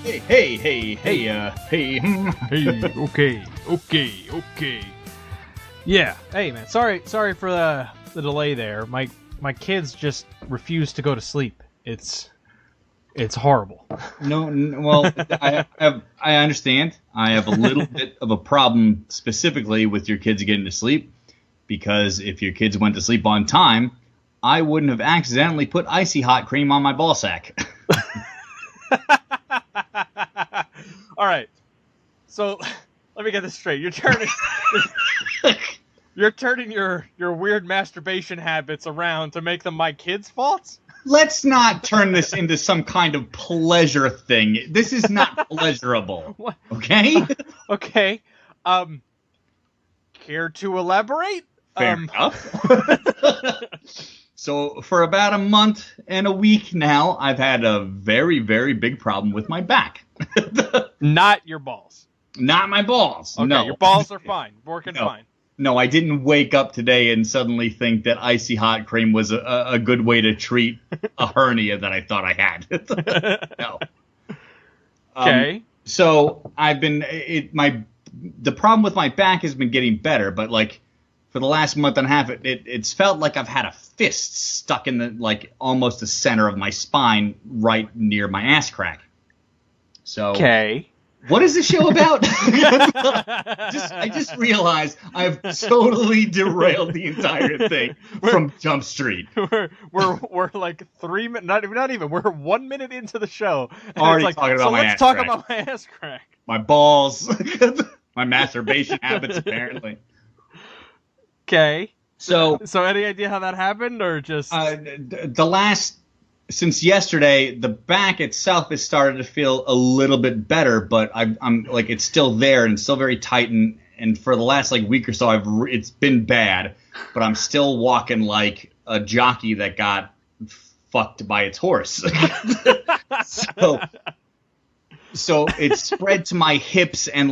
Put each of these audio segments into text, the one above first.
Okay. Yeah. Hey, man. Sorry for the delay there. My kids just refuse to go to sleep. It's horrible. Well, I understand. I have a little bit of a problem specifically with your kids getting to sleep, because if your kids went to sleep on time, I wouldn't have accidentally put Icy Hot cream on my ball sack. All right. So let me get this straight. You're turning your weird masturbation habits around to make them my kids' faults? Let's not turn this into some kind of pleasure thing. This is not pleasurable. What? Okay? Okay. Care to elaborate? Fair enough. So for about a month and a week now, I've had a very, very big problem with my back. Not your balls. Not my balls. Okay, no. Your balls are fine. Working fine. No, I didn't wake up today and suddenly think that Icy Hot cream was a good way to treat a hernia that I thought I had. No. Okay. So I've been the problem with my back has been getting better, but like for the last month and a half, it's felt like I've had a fist stuck in the almost the center of my spine, right near my ass crack. So. Okay. What is the show about? I just realized I've totally derailed the entire thing from Jump Street. We're like 3 minutes, not even. We're 1 minute into the show. Already talking about my ass crack. Let's talk about my ass crack. My balls, my masturbation habits, apparently. Okay. So any idea how that happened, or just since yesterday, the back itself has started to feel a little bit better, but I'm like it's still there and still very tight, and for the last week or so, it's been bad, but I'm still walking like a jockey that got fucked by its horse. So it's spread to my hips and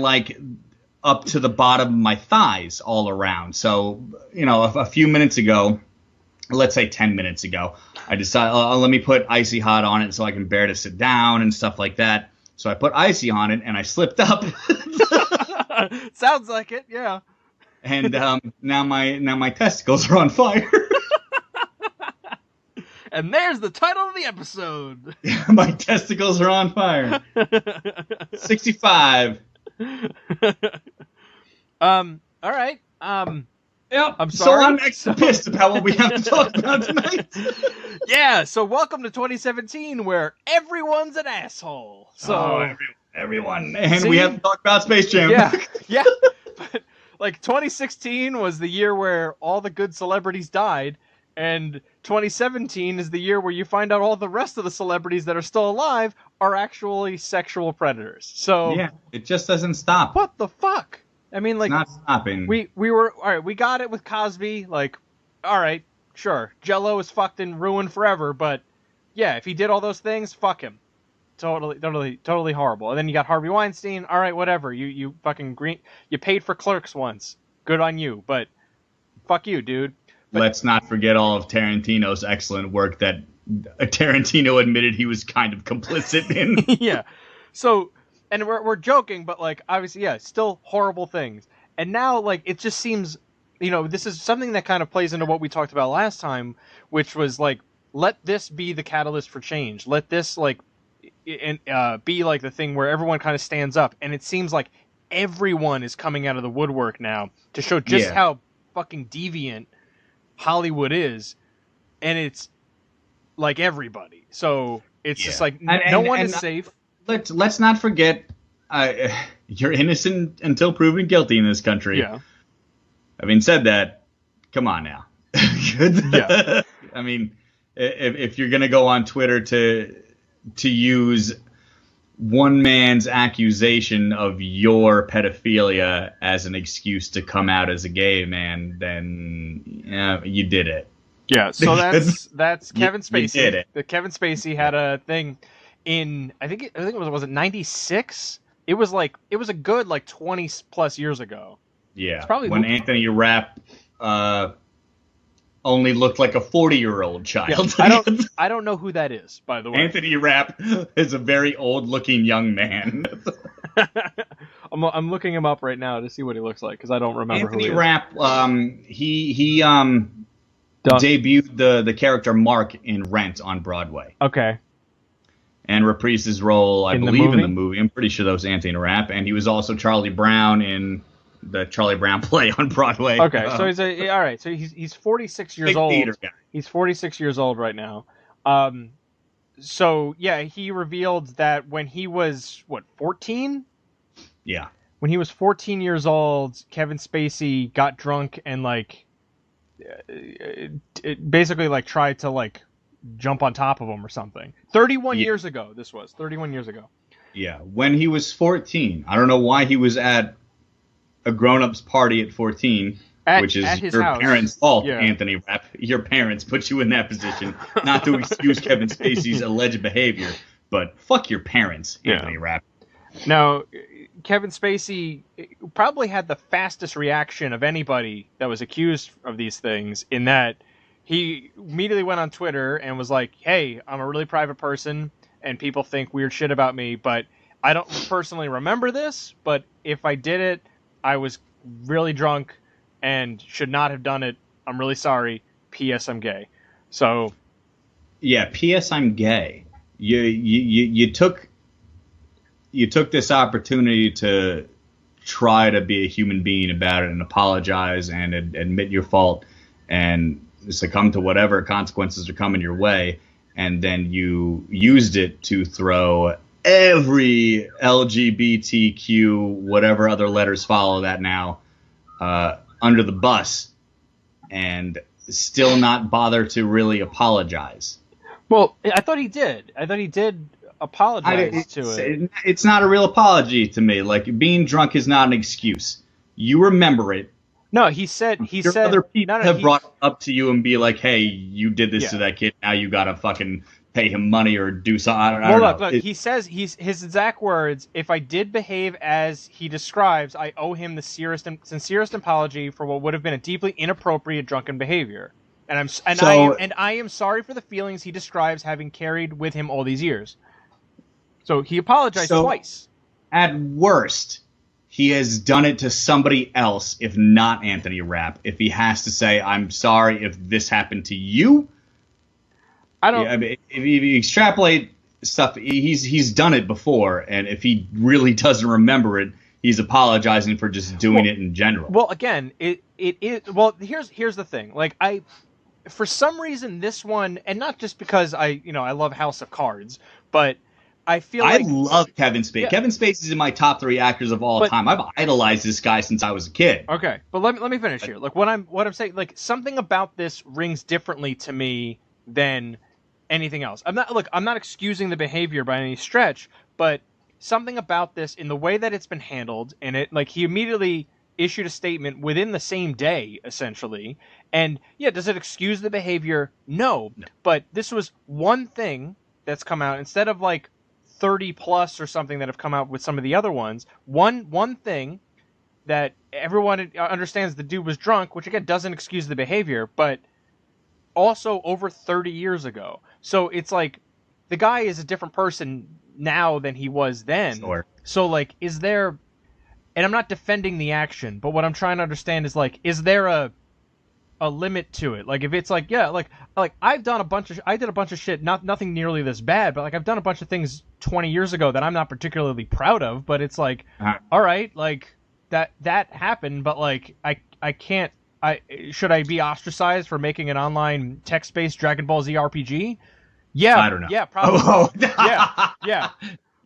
up to the bottom of my thighs all around. So a few minutes ago, let's say 10 minutes ago, I decided, let me put Icy Hot on it so I can bear to sit down and stuff like that. So I put Icy on it, and I slipped up. Sounds like it, yeah. And now my testicles are on fire. And there's the title of the episode. My testicles are on fire. 65. All right. Yep. I'm sorry. So I'm extra pissed about what we have to talk about tonight. Yeah, so welcome to 2017, where everyone's an asshole. So everyone. And we have to talk about Space Jam. Yeah. But 2016 was the year where all the good celebrities died, and 2017 is the year where you find out all the rest of the celebrities that are still alive are actually sexual predators. So yeah, it just doesn't stop. What the fuck? I mean, it's not stopping. We were all right. We got it with Cosby. All right, sure. Jello is fucked and ruined forever. But yeah, if he did all those things, fuck him. Totally horrible. And then you got Harvey Weinstein. All right, whatever. You fucking you paid for Clerks once. Good on you. But fuck you, dude. But let's not forget all of Tarantino's excellent work that Tarantino admitted he was kind of complicit in. Yeah. So. And we're joking, but obviously, yeah, still horrible things. And now, it just seems, this is something that kind of plays into what we talked about last time, which was let this be the catalyst for change. Let this be the thing where everyone kind of stands up. And it seems like everyone is coming out of the woodwork now to show just how fucking deviant Hollywood is. And it's everybody. So it's just no one is safe. Let's not forget, you're innocent until proven guilty in this country. Yeah. Having said that, come on now. Yeah. I mean, if you're gonna go on Twitter to use one man's accusation of your pedophilia as an excuse to come out as a gay man, then you did it. Yeah. So that's Kevin Spacey. You did it. Kevin Spacey had a thing. I think it was it 96? It was a good 20 plus years ago. Yeah. It's probably when Anthony Rapp only looked like a 40-year-old child. Yeah, I don't know who that is, by the way. Anthony Rapp is a very old-looking young man. I'm looking him up right now to see what he looks like because I don't remember Anthony who he Rapp, he is. debuted the character Mark in Rent on Broadway. Okay. And reprised his role, I believe, in the movie. I'm pretty sure that was Anthony Rapp. And he was also Charlie Brown in the Charlie Brown play on Broadway. Okay, so all right. So he's 46 years old. Theater guy. He's 46 years old right now. So yeah, he revealed that when he was 14? Yeah. When he was 14 years old, Kevin Spacey got drunk and basically tried to jump on top of him or something. 31 years ago, this was 31 years ago. Yeah, when he was 14. I don't know why he was at a grown-up's party at 14, which is your house. Parents' fault, Yeah. Anthony Rapp. Your parents put you in that position, not to excuse Kevin Spacey's alleged behavior, but fuck your parents, Anthony Rapp. Now, Kevin Spacey probably had the fastest reaction of anybody that was accused of these things, in that he immediately went on Twitter and was like, hey, I'm a really private person and people think weird shit about me, but I don't personally remember this, but if I did it, I was really drunk and should not have done it. I'm really sorry. P.S. I'm gay. So, yeah, P.S. I'm gay. You took this opportunity to try to be a human being about it and apologize and admit your fault and succumb to whatever consequences are coming your way, and then you used it to throw every LGBTQ, whatever other letters follow that now, under the bus, and still not bother to really apologize. Well, I thought he did. I thought he did apologize to it. It's not a real apology to me. Being drunk is not an excuse. You remember it. No, he said other people have brought it up to you and be like, hey, you did this to that kid. Now you got to fucking pay him money or do something. I don't know. Look, he says his exact words, if I did behave as he describes, I owe him the sincerest apology for what would have been a deeply inappropriate drunken behavior. I am sorry for the feelings he describes having carried with him all these years. So he apologized twice. At worst, he has done it to somebody else, if not Anthony Rapp. If he has to say, I'm sorry if this happened to you. If you extrapolate stuff, he's done it before, and if he really doesn't remember it, he's apologizing for just doing it in general. Well, again, it here's the thing. For some reason, this one, and not just because I love House of Cards, but I feel I love Kevin Spacey. Yeah. Kevin Spacey's in my top 3 actors of all time. I've idolized this guy since I was a kid. Okay, but let me finish here. What I'm saying, something about this rings differently to me than anything else. I'm not excusing the behavior by any stretch, but something about this in the way that it's been handled, and he immediately issued a statement within the same day, essentially. And yeah, does it excuse the behavior? No. But this was one thing that's come out instead of 30 plus or something that have come out with some of the other ones. One thing that everyone understands the dude was drunk, which again doesn't excuse the behavior, but also over 30 years ago. So it's the guy is a different person now than he was then. Sure. So is there, and I'm not defending the action, but what I'm trying to understand is there a limit to it? If it's I did a bunch of shit, nothing nearly this bad, but I've done a bunch of things 20 years ago that I'm not particularly proud of, but it's all right, that happened, but I can't, should I be ostracized for making an online text-based Dragon Ball Z RPG? Yeah, I don't know. Yeah, probably. Oh. Yeah.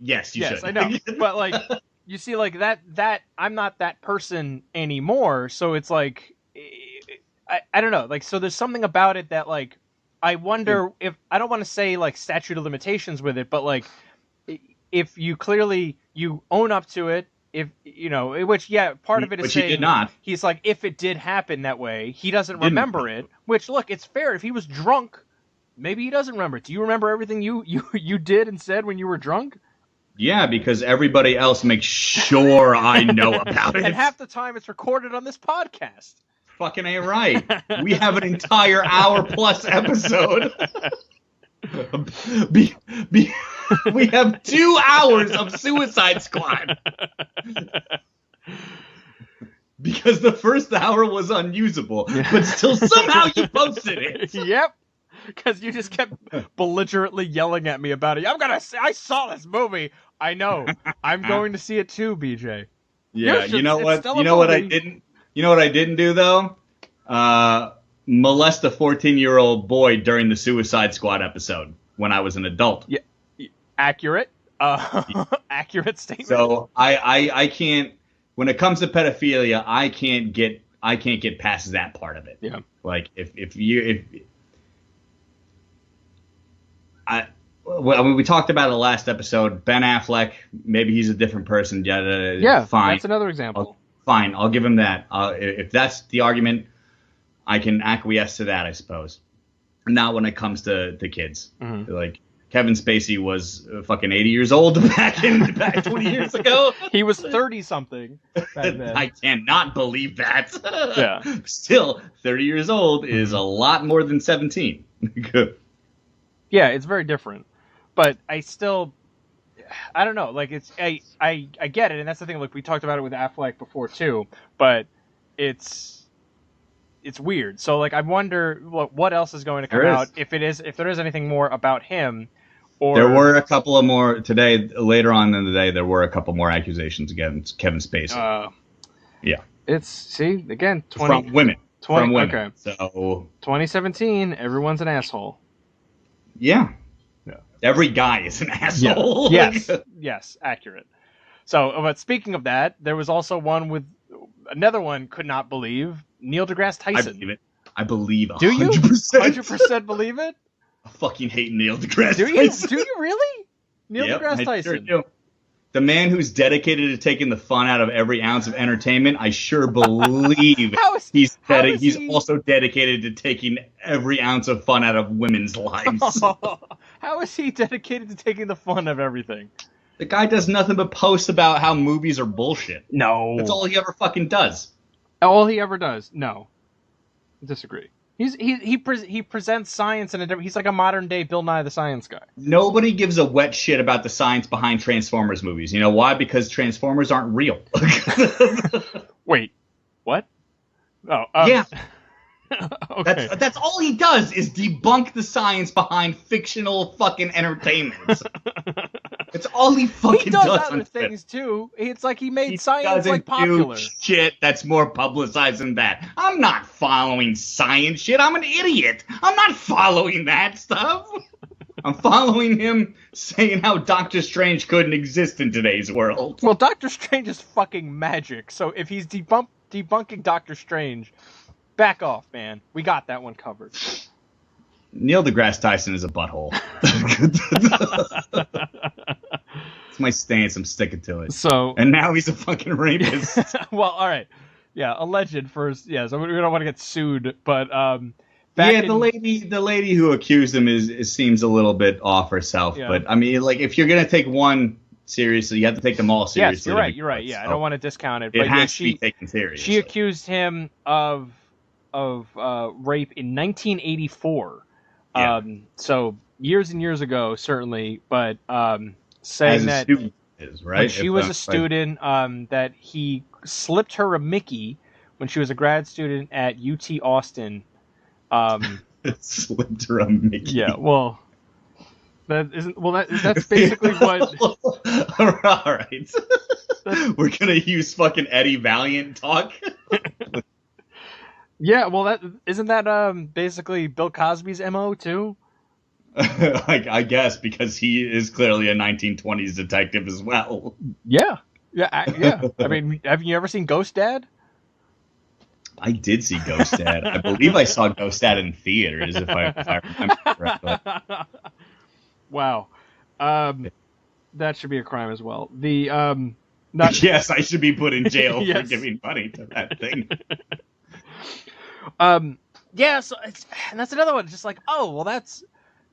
Yes, you should. I know, but you see, that I'm not that person anymore, so it's I don't know. So there's something about it that I wonder if, I don't want to say statute of limitations with it, but if you clearly you own up to it, if which part of it is saying he did not. He's if it did happen that way, he doesn't remember it. Which it's fair. If he was drunk, maybe he doesn't remember it. Do you remember everything you did and said when you were drunk? Yeah, because everybody else makes sure I know about it. And half the time it's recorded on this podcast. fucking ain't right. We have an entire hour-plus episode. We have 2 hours of Suicide Squad. Because the first hour was unusable, but still somehow you posted it. Yep. Because you just kept belligerently yelling at me about it. I saw this movie. I know. I'm going to see it too, BJ. Yeah, you know what? You know what I didn't. You know what I didn't do though? Molest a 14-year-old boy during the Suicide Squad episode when I was an adult. Yeah, accurate. Accurate statement. So I can't. When it comes to pedophilia, I can't get past that part of it. Yeah. Like we talked about it last episode. Ben Affleck, maybe he's a different person. Yeah, fine. That's another example. Fine, I'll give him that. If that's the argument, I can acquiesce to that, I suppose. Not when it comes to kids. Mm-hmm. Like Kevin Spacey was fucking 80 years old back 20 years ago. He was 30 something back then. I cannot believe that. Yeah. Still, 30 years old is a lot more than 17. Yeah, it's very different. But I don't know. Like I get it, and that's the thing. Like we talked about it with Affleck before too. But it's weird. So like I wonder what else is going to come out if there is anything more about him. Or there were a couple of more today. Later on in the day, there were a couple more accusations against Kevin Spacey. Yeah. It's again 20 from women. 20, from women. Okay. So 2017, everyone's an asshole. Yeah. Every guy is an asshole. Yeah. Yes, accurate. So, but speaking of that, there was also another one could not believe, Neil deGrasse Tyson. I believe 100%. Do you 100% believe it? I fucking hate Neil deGrasse Tyson. Do you really? Neil deGrasse Tyson. Sure do. The man who's dedicated to taking the fun out of every ounce of entertainment, I sure believe he's also dedicated to taking every ounce of fun out of women's lives. How is he dedicated to taking the fun of everything? The guy does nothing but post about how movies are bullshit. No. That's all he ever fucking does. All he ever does. No. Disagree. He presents science he's like a modern day Bill Nye the Science Guy. Nobody gives a wet shit about the science behind Transformers movies. You know why? Because Transformers aren't real. Wait, what? Oh, yeah. Okay. That's all he does is debunk the science behind fictional fucking entertainment. It's all he fucking does. He does other things too. It's like he made science like popular. Do shit that's more publicized than that. I'm not following science shit. I'm an idiot. I'm not following that stuff. I'm following him saying how Doctor Strange couldn't exist in today's world. Well, Doctor Strange is fucking magic. So if he's debunking Doctor Strange, back off, man. We got that one covered. Neil deGrasse Tyson is a butthole. It's my stance. I'm sticking to it. And now he's a fucking rapist. Well, all right. Yeah, alleged first. Yeah, so we don't want to get sued, but the lady who accused him seems a little bit off herself. Yeah. But I mean, like, if you're gonna take one seriously, you have to take them all seriously. Yes, you're right. Yeah, I don't want to discount it. It has to be taken seriously. She accused him of rape in 1984. Yeah. So years and years ago, certainly, but saying that when she was a student, that he slipped her a Mickey when she was a grad student at UT Austin. Slipped her a Mickey. Yeah, well, that's basically what. All right, we're gonna use fucking Eddie Valiant talk. Yeah, well, isn't that basically Bill Cosby's MO too? I guess, because he is clearly a 1920s detective as well. Yeah. I mean, have you ever seen Ghost Dad? I did see Ghost Dad. I believe I saw Ghost Dad in theaters, if I remember correctly. Wow, that should be a crime as well. Yes, I should be put in jail for giving money to that thing. Yeah, so and that's another one. Just like, oh, well,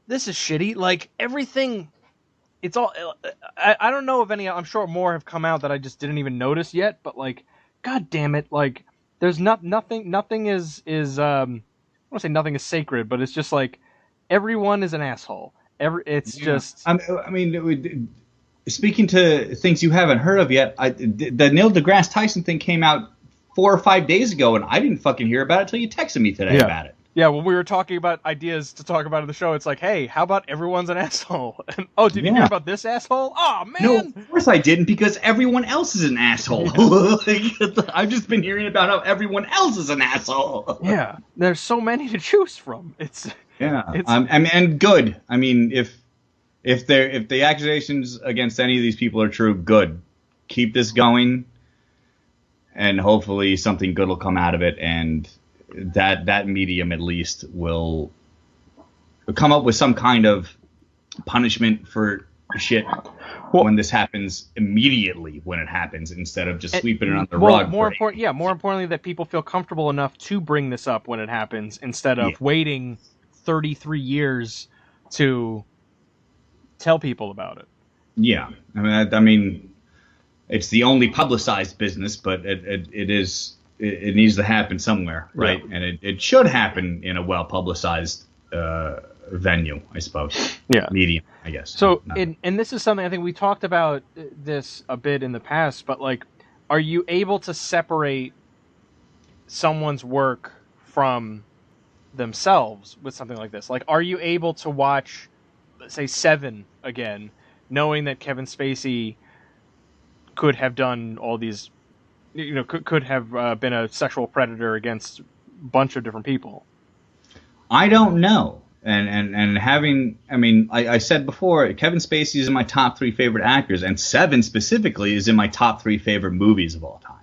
this is shitty. Like, everything, it's all. I don't know if any. I'm sure more have come out that I just didn't even notice yet. But like, god damn it, like there's nothing is I don't want to say nothing is sacred, but it's just like everyone is an asshole. It's Yeah. just I mean, speaking to things you haven't heard of yet, the Neil deGrasse Tyson thing came out 4 or 5 days ago, and I didn't fucking hear about it until you texted me today about it. Yeah, when we were talking about ideas to talk about in the show, it's like, hey, how about everyone's an asshole? And, oh, did you hear Yeah. about this asshole? Oh, No, man! of course I didn't, because everyone else is an asshole. Like, I've just been hearing about how everyone else is an asshole. Yeah, there's so many to choose from. Yeah, It's I mean, and good. I mean, if the accusations against any of these people are true, good. Keep this going, and hopefully something good will come out of it, and that medium at least will come up with some kind of punishment for shit when this happens immediately when it happens, instead of just sweeping it under the rug. More importantly, that people feel comfortable enough to bring this up when it happens, instead of waiting 33 years to tell people about it. Yeah, I mean, it's the only publicized business, but it needs to happen somewhere, right? Yeah. And it should happen in a well publicized venue, I suppose. Yeah, medium, I guess. So, and this is something I think we talked about this a bit in the past, but like, are you able to separate someone's work from themselves with something like this? Like, are you able to watch, let's say, Seven again, knowing that Kevin Spacey could have done all these, could have been a sexual predator against a bunch of different people? I don't know. And having, I mean, I said before, Kevin Spacey is in my top 3 favorite actors, and Seven specifically is in my top 3 favorite movies of all time.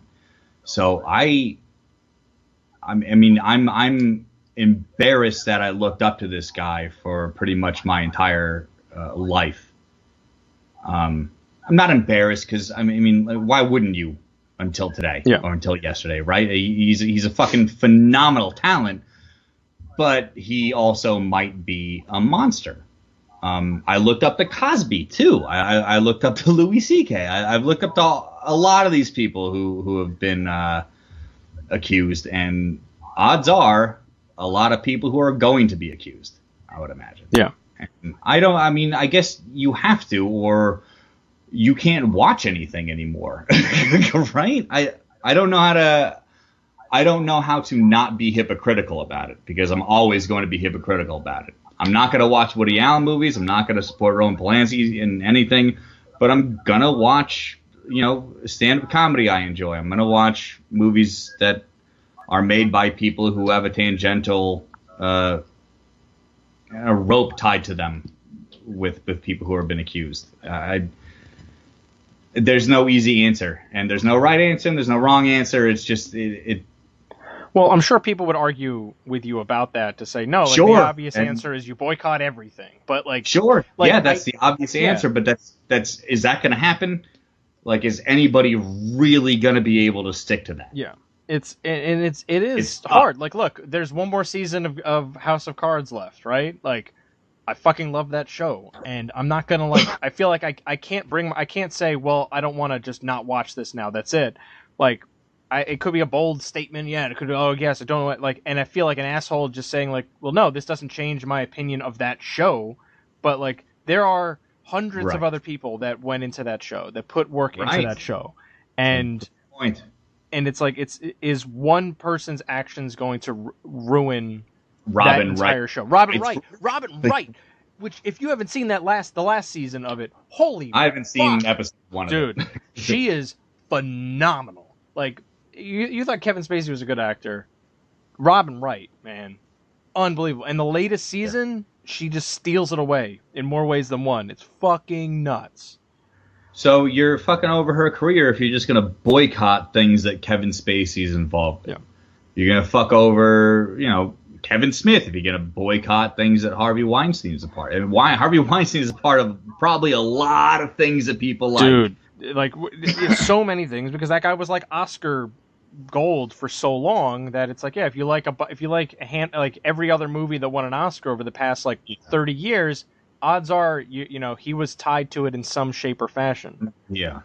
So I'm embarrassed that I looked up to this guy for pretty much my entire life. I'm not embarrassed because I mean, like, why wouldn't you until today or until yesterday, right? He's a fucking phenomenal talent, but he also might be a monster. I looked up to Cosby too. I looked up to Louis C.K. I've looked up to a lot of these people who have been accused, and odds are a lot of people who are going to be accused, I would imagine. Yeah. And I mean, I guess you have to, or you can't watch anything anymore, right? I don't know how to not be hypocritical about it, because I'm always going to be hypocritical about it. I'm not going to watch Woody Allen movies. I'm not going to support Roman Polanski in anything, but I'm going to watch, stand-up comedy I enjoy. I'm going to watch movies that are made by people who have a tangential rope tied to them with people who have been accused. There's no easy answer, and there's no right answer, and there's no wrong answer. It's just Well, I'm sure people would argue with you about that, to say, no, like, sure, the obvious answer is you boycott everything. But like, sure, like, yeah, that's the obvious answer. But is that going to happen? Like, is anybody really going to be able to stick to that? Yeah, it is hard. Like, look, there's one more season of House of Cards left, right? Like, I fucking love that show, and I'm not gonna I feel like I can't say, well, I don't want to just not watch this now. That's it. Like, it could be a bold statement, yeah. And it could be, oh yes, I don't know what, like, and I feel like an asshole just saying like, well, no, this doesn't change my opinion of that show. But like, there are hundreds of other people that went into that show, that put work into that show, and it's like, is one person's actions going to ruin that entire show? Robin Wright. Which, if you haven't seen the last season of it, holy, I haven't seen episode 1 dude, of it. she is phenomenal. Like, you thought Kevin Spacey was a good actor, Robin Wright, man, unbelievable. And the latest season, she just steals it away in more ways than one. It's fucking nuts. So you're fucking over her career if you're just gonna boycott things that Kevin Spacey's involved in. Yeah. You're gonna fuck over, Kevin Smith if you're going to boycott things that Harvey Weinstein's a part of. And Harvey Weinstein is a part of probably a lot of things that people like. Dude, like, it's so many things, because that guy was like Oscar gold for so long that it's like, yeah, if you like every other movie that won an Oscar over the past like 30 years, odds are he was tied to it in some shape or fashion. Yeah.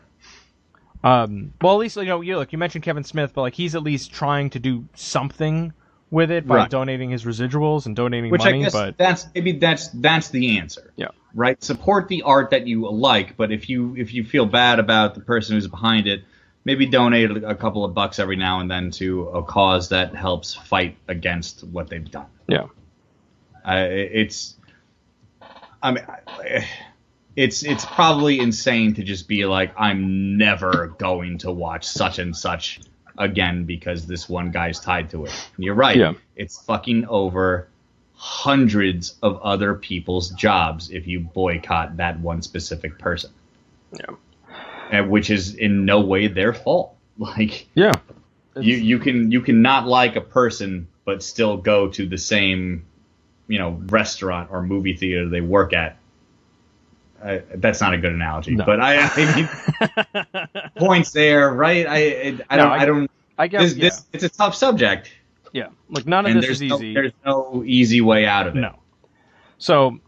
Well, at least you mentioned Kevin Smith, but like he's at least trying to do something with it by Right. donating his residuals and donating Which money. I guess But that's the answer. yeah, Right. Support the art that you like, but if you feel bad about the person who's behind it, maybe donate a couple of bucks every now and then to a cause that helps fight against what they've done. yeah, It's it's probably insane to just be like, I'm never going to watch such and such again because this one guy's tied to it. And you're right. Yeah. It's fucking over hundreds of other people's jobs if you boycott that one specific person. yeah, And which is in no way their fault. Like, yeah. you can not like a person but still go to the same restaurant or movie theater they work at. That's not a good analogy, No. but I mean, points there, right? I guess it's a tough subject. Yeah, like none of this is easy. There's no easy way out of it. No. So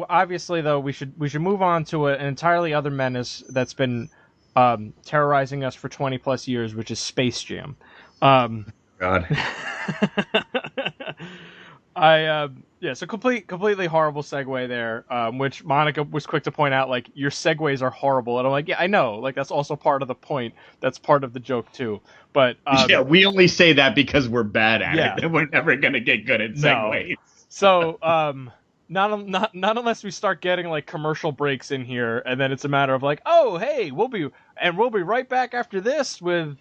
obviously, though, we should move on to an entirely other menace that's been terrorizing us for 20 plus years, which is Space Jam. God. So completely horrible segue there, which Monica was quick to point out, like, your segues are horrible. And I'm like, yeah, I know. Like, that's also part of the point. That's part of the joke, too. But yeah, we only say that because we're bad at Yeah. it. We're never going to get good at segues. No. So, not unless we start getting, like, commercial breaks in here, and then it's a matter of, like, oh, hey, we'll be right back after this with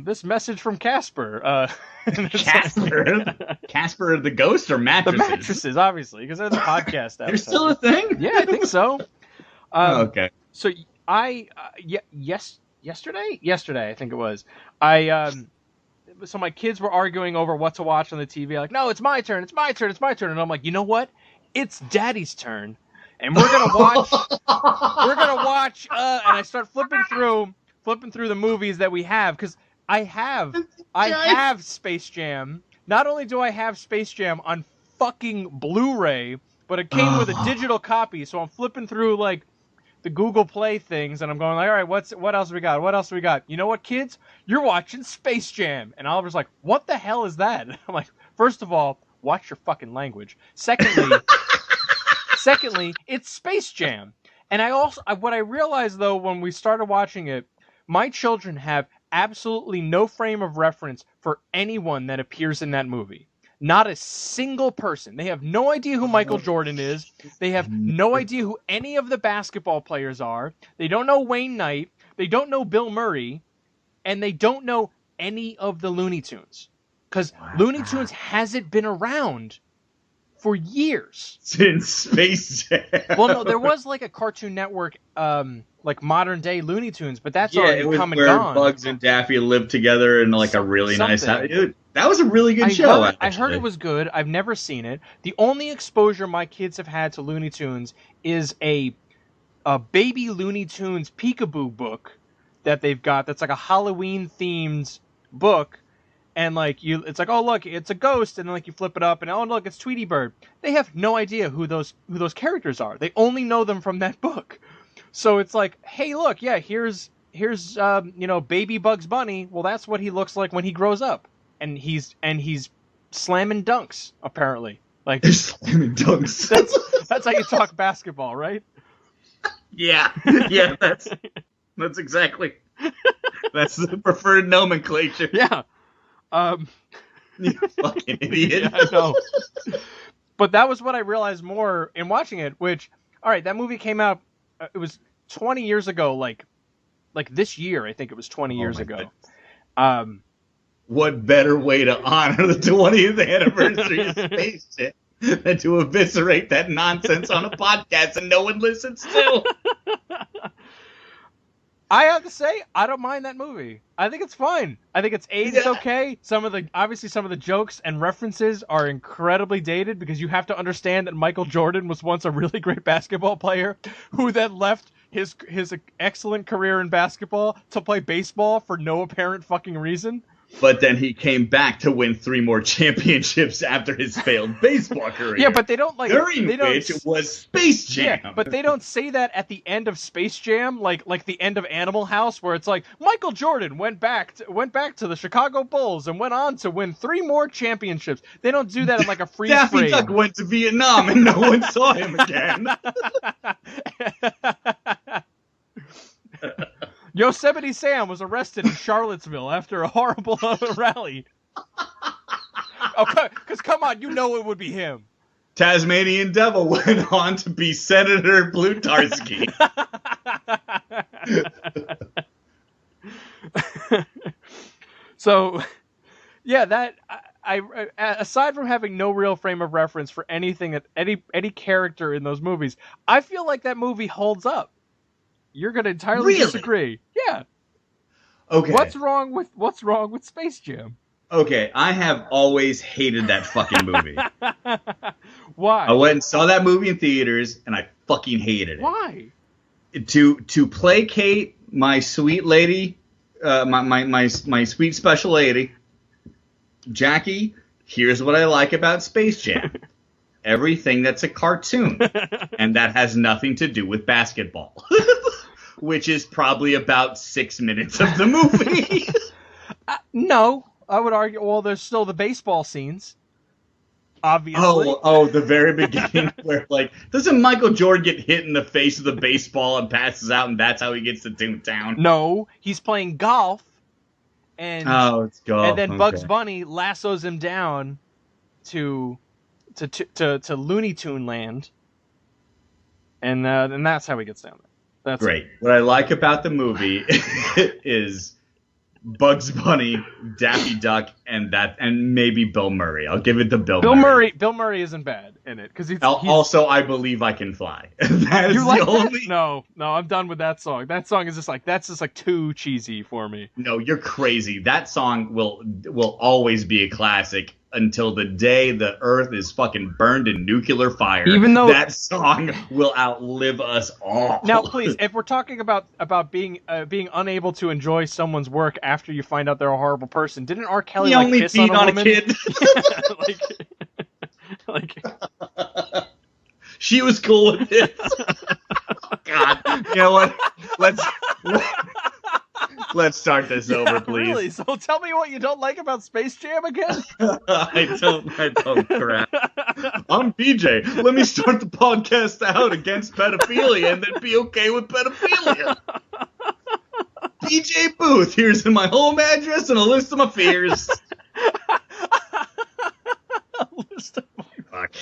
this message from Casper. Casper the ghost or mattresses? The mattresses, obviously, because they're the podcast episode. They're still a thing? Yeah, I think so. Okay. So yesterday, I think it was. So my kids were arguing over what to watch on the TV. Like, no, it's my turn. And I'm like, you know what? It's Daddy's turn, and we're gonna watch. And I start flipping through the movies that we have, because I have Space Jam. Not only do I have Space Jam on fucking Blu-ray, but it came with a digital copy. So I'm flipping through, like, the Google Play things, and I'm going like, all right, what else we got? You know what, kids? You're watching Space Jam. And Oliver's like, what the hell is that? And I'm like, first of all, watch your fucking language. Secondly, it's Space Jam. And what I realized, though, when we started watching it, my children have absolutely no frame of reference for anyone that appears in that movie. Not a single person. They have no idea who Michael Jordan is. They have no idea who any of the basketball players are. They don't know Wayne Knight. They don't know Bill Murray. And they don't know any of the Looney Tunes. Because Looney Tunes hasn't been around for years. Since Space Jam. Well, no, there was like a Cartoon Network, like modern day Looney Tunes, but that's already come and gone. Bugs and Daffy lived together in like a really nice house. Dude, that was a really good show. I heard it was good. I've never seen it. The only exposure my kids have had to Looney Tunes is a baby Looney Tunes peekaboo book that they've got. That's like a Halloween themed book. And like it's like, oh look, it's a ghost, and then like you flip it up, and oh look, it's Tweety Bird. They have no idea who those characters are. They only know them from that book. So it's like, hey, look, yeah, here's baby Bugs Bunny. Well, that's what he looks like when he grows up, and he's slamming dunks apparently. Like slamming dunks. That's how you talk basketball, right? Yeah, that's exactly. That's the preferred nomenclature. Yeah. You fucking idiot. Yeah, I know. But that was what I realized more in watching it, which, all right, that movie came out, it was 20 years ago, like this year, I think it was 20 years ago. What better way to honor the 20th anniversary of Space Jam than to eviscerate that nonsense on a podcast and no one listens to? I have to say, I don't mind that movie. I think it's fine. I think it's aged okay. Obviously some of the jokes and references are incredibly dated, because you have to understand that Michael Jordan was once a really great basketball player who then left his excellent career in basketball to play baseball for no apparent fucking reason. But then he came back to win 3 more championships after his failed baseball career. Yeah, but they don't like during they don't, which it was Space Jam. Yeah, but they don't say that at the end of Space Jam, like the end of Animal House, where it's like Michael Jordan went back to the Chicago Bulls and went on to win 3 more championships. They don't do that in like a freeze Daffy frame. Duck went to Vietnam and no one saw him again. Yosemite Sam was arrested in Charlottesville after a horrible rally. Okay, because come on, you know it would be him. Tasmanian Devil went on to be Senator Blutarsky. So, yeah, that I aside from having no real frame of reference for anything that any character in those movies, I feel like that movie holds up. You're gonna entirely disagree. Yeah. Okay. What's wrong with Space Jam? Okay, I have always hated that fucking movie. Why? I went and saw that movie in theaters, and I fucking hated it. Why? To placate my sweet lady, my sweet special lady, Jackie, here's what I like about Space Jam. Everything that's a cartoon. And that has nothing to do with basketball. Which is probably about 6 minutes of the movie. No, I would argue, well, there's still the baseball scenes. Obviously. Oh, the very beginning where, like, doesn't Michael Jordan get hit in the face with a baseball and passes out, and that's how he gets to Toontown? No, he's playing golf, and it's golf. And then Bugs Bunny lassos him down to Looney Tune Land, and that's how he gets down there. That's great. What I like about the movie is Bugs Bunny, Daffy Duck, and maybe Bill Murray. I'll give it to Bill Murray. Bill Murray isn't bad in it because he's also I Believe I Can Fly. That is you like the only. No, I'm done with that song. That song is just too cheesy for me. No, you're crazy. That song will always be a classic until the day the earth is fucking burned in nuclear fire. Even though that song will outlive us all. Now, please, if we're talking about being unable to enjoy someone's work after you find out they're a horrible person, didn't R. Kelly only piss beat on a kid? She was cool with it. God, you know what? Let's start this over, please. Really? So tell me what you don't like about Space Jam again? I don't crap. I'm BJ. Let me start the podcast out against pedophilia and then be okay with pedophilia. BJ Booth, here's my home address and a list of my fears. Fuck.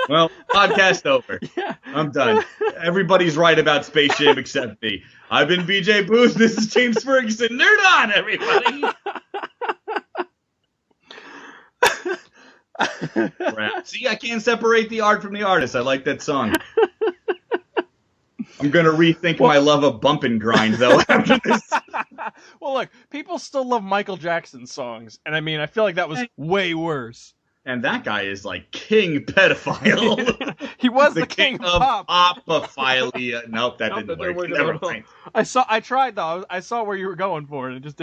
Well, podcast over. Yeah. I'm done. Everybody's right about Space Jam except me. I've been BJ Booth. This is James Ferguson. Nerd on, everybody. Crap. See, I can't separate the art from the artist. I like that song. I'm going to rethink my love of bump and grind, though, after this. Well, look, people still love Michael Jackson's songs. And I mean, I feel like that was way worse. And that guy is like king pedophile. He was the king of pop. Opophilia. Nope, that didn't work. Never mind. I tried though. I saw where you were going for it. I just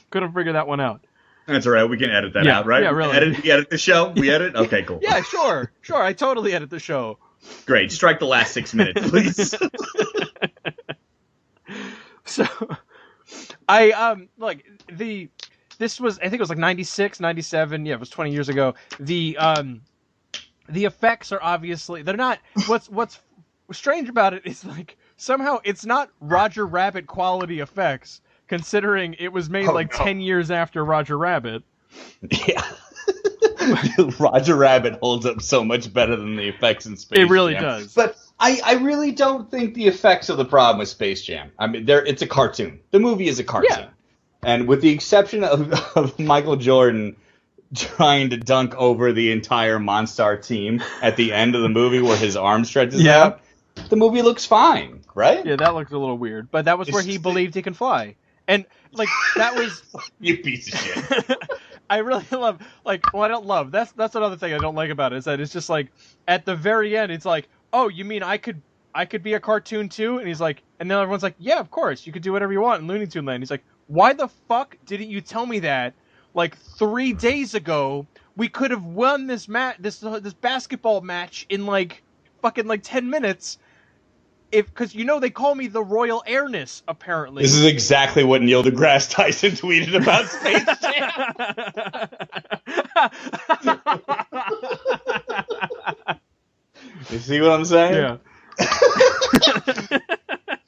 couldn't figure that one out. That's all right. We can edit that out, right? Yeah, really. We edit the show? We edit? Okay, cool. Yeah, sure. I totally edit the show. Great. Strike the last 6 minutes, please. So, this was, I think it was like 96, 97. Yeah, it was 20 years ago. The effects are obviously, they're not, what's strange about it is like, somehow it's not Roger Rabbit quality effects, considering it was made 10 years after Roger Rabbit. Yeah. Roger Rabbit holds up so much better than the effects in Space Jam. It really does. But I really don't think the effects are the problem with Space Jam. I mean, it's a cartoon. The movie is a cartoon. Yeah. And with the exception of Michael Jordan trying to dunk over the entire Monstar team at the end of the movie where his arm stretches out, the movie looks fine, right? Yeah, that looks a little weird. But that was where he believed he can fly. And, that was... You piece of shit. I really love, I don't love, that's another thing I don't like about it, is that it's just at the very end, it's like, oh, you mean I could be a cartoon too? And he's like, and then everyone's like, yeah, of course, you could do whatever you want in Looney Tune Land. He's like, why the fuck didn't you tell me that like 3 days ago, we could have won this this basketball match in like fucking like 10 minutes. Because they call me the Royal Airness, apparently. This is exactly what Neil deGrasse Tyson tweeted about Space Jam. You see what I'm saying? Yeah.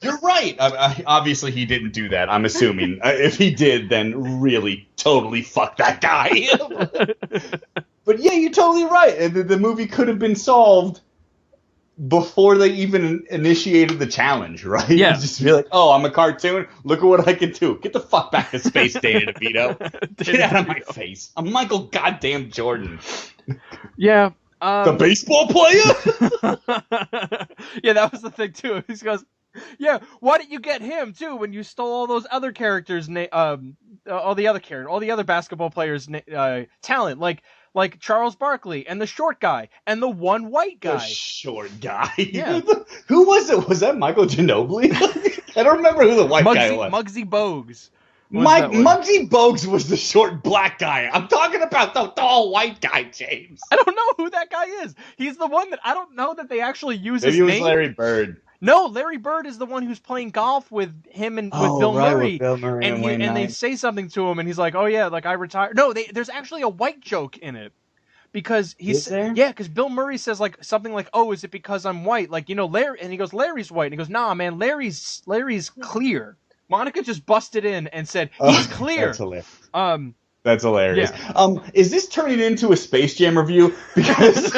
You're right. Obviously, he didn't do that. I'm assuming. If he did, then really totally fuck that guy. But yeah, you're totally right. The movie could have been solved before they even initiated the challenge, right? Yeah. Just be like, oh, I'm a cartoon. Look at what I can do. Get the fuck back to space, Danny DeVito. Get out of my face. I'm Michael goddamn Jordan. Yeah. The baseball player? Yeah, that was the thing, too. He goes, yeah, why didn't you get him, too, when you stole all those other characters, all the other basketball players' talent, like Charles Barkley and the short guy and the one white guy. The short guy. Yeah. Who was it? Was that Michael Ginobili? I don't remember who the white guy was. Muggsy Bogues. Muggsy Bogues was the short black guy. I'm talking about the tall white guy, James. I don't know who that guy is. He's the one that I don't know that they actually use his name. Maybe it was Larry Bird. No, Larry Bird is the one who's playing golf with him and with Bill Murray. With Bill Murray and they say something to him, and he's like, "Oh yeah, like I retired." No, there's actually a white joke in it because because Bill Murray says like something like, "Oh, is it because I'm white?" Like Larry, and he goes, "Larry's white," and he goes, "Nah, man, Larry's clear." Monica just busted in and said, "He's clear." That's hilarious. That's hilarious. Yeah. Is this turning into a Space Jam review? Because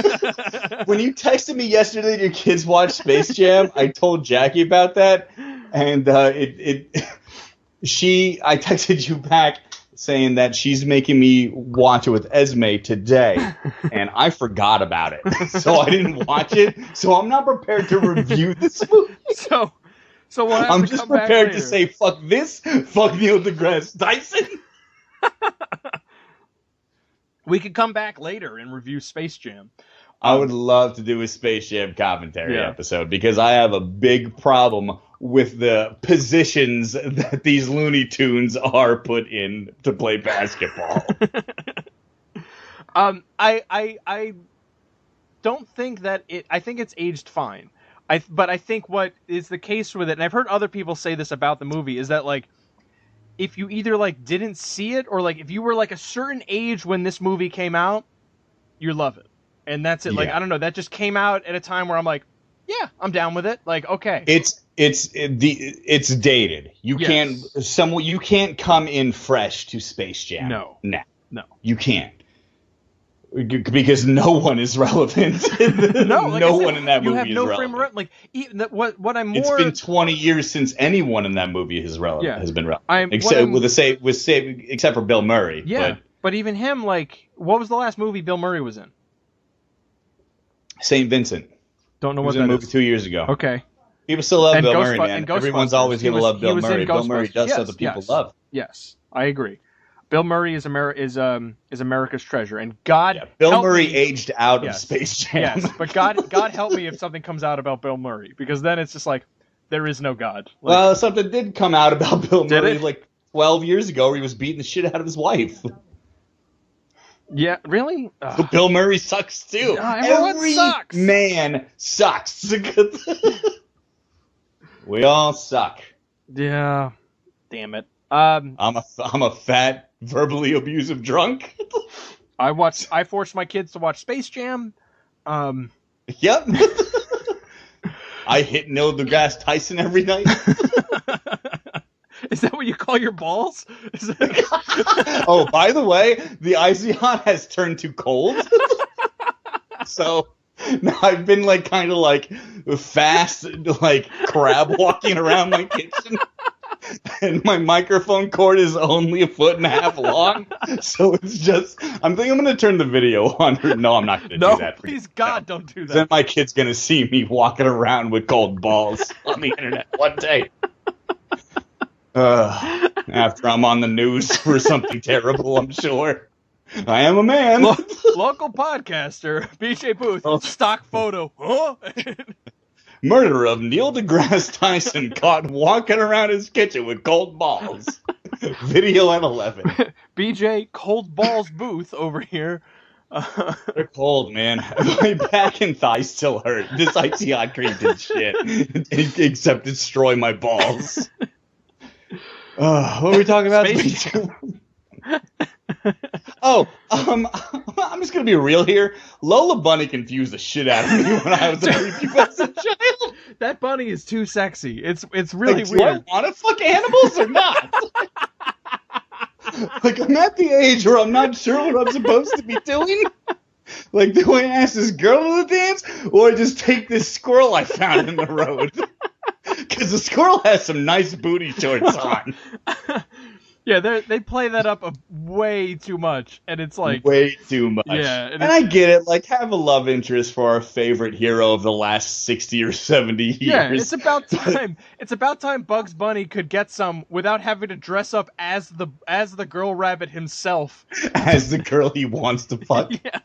when you texted me yesterday that your kids watch Space Jam, I told Jackie about that, and I texted you back saying that she's making me watch it with Esme today, and I forgot about it, so I didn't watch it. So I'm not prepared to review this movie. So we'll I'm just prepared to say fuck this, fuck Neil deGrasse Tyson. We could come back later and review Space Jam. I would love to do a Space Jam commentary episode because I have a big problem with the positions that these Looney Tunes are put in to play basketball. I don't think that I think it's aged fine. But I think what is the case with it, and I've heard other people say this about the movie, is that like if you either like didn't see it or like if you were like a certain age when this movie came out, you love it. And that's it. Yeah. Like I don't know, that just came out at a time where I'm like, yeah, I'm down with it. Like okay. It's dated. You can't come in fresh to Space Jam. No. You can't. Because no one is relevant. No one in that movie is relevant. You have no frame of reference. Like what I'm more. It's been 20 years since anyone in that movie has been relevant. Except for Bill Murray. Yeah, but even him, like, what was the last movie Bill Murray was in? St. Vincent. Don't know what that is. He was in a movie 2 years ago. Okay. People still love Bill Murray, man. Everyone's always going to love Bill Murray. Bill Murray does stuff that people love. Yes, I agree. Bill Murray is America's treasure, and God. Bill Murray aged out of Space Jam. Yes, but God help me if something comes out about Bill Murray, because then it's just like there is no God. Like, well, something did come out about Bill Murray like 12 years ago, where he was beating the shit out of his wife. Yeah, really? So Bill Murray sucks too. Every sucks. Man sucks. We all suck. Yeah. Damn it. I'm a fat, verbally abusive drunk. I forced my kids to watch Space Jam. Yep. I hit Neil deGrasse Tyson every night. Is that what you call your balls? Oh, by the way, the Icy Hot has turned to cold. So now I've been like kind of like fast, like crab walking around my kitchen. And my microphone cord is only 1.5 feet long, so it's just. I'm thinking I'm gonna turn the video on. No, I'm not gonna do that. Please, God, don't do that. Then my kid's gonna see me walking around with cold balls on the internet one day. After I'm on the news for something terrible, I'm sure. I am a man. Local podcaster, BJ Booth, stock photo. Huh? Murder of Neil deGrasse Tyson caught walking around his kitchen with cold balls. Video at 11. BJ Cold Balls Booth over here. They're cold, man. My back and thighs still hurt. This Icy Hot cream did shit. Except destroy my balls. What were we talking about? I'm just gonna be real here. Lola Bunny confused the shit out of me when I was a prepubescent child. That bunny is too sexy. It's really like, weird. Do I want to fuck animals or not? Like, I'm at the age where I'm not sure what I'm supposed to be doing. Like, do I ask this girl to dance, or just take this squirrel I found in the road? Because the squirrel has some nice booty shorts on. Yeah, they play that up way too much, and it's like way too much. Yeah, and I get it. Like, have a love interest for our favorite hero of the last 60 or 70 years. Yeah, it's about time. It's about time Bugs Bunny could get some without having to dress up as the girl rabbit himself, as the girl he wants to fuck. Yeah.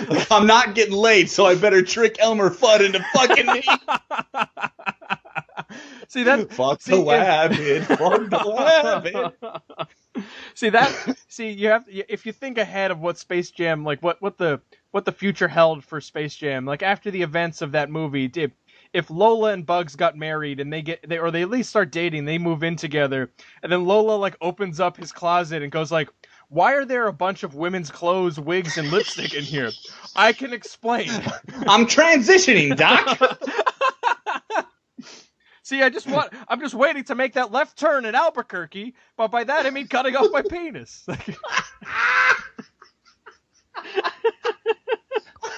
Like, I'm not getting laid, so I better trick Elmer Fudd into fucking me. See that? Fuck the rabbit. Fuck the rabbit. See, you have, if you think ahead of what Space Jam, like what the future held for Space Jam, like after the events of that movie, if Lola and Bugs got married and they at least start dating, they move in together, and then Lola like opens up his closet and goes like, "Why are there a bunch of women's clothes, wigs, and lipstick in here? I can explain. I'm transitioning, Doc." See, I'm just waiting to make that left turn in Albuquerque, but by that I mean cutting off my penis.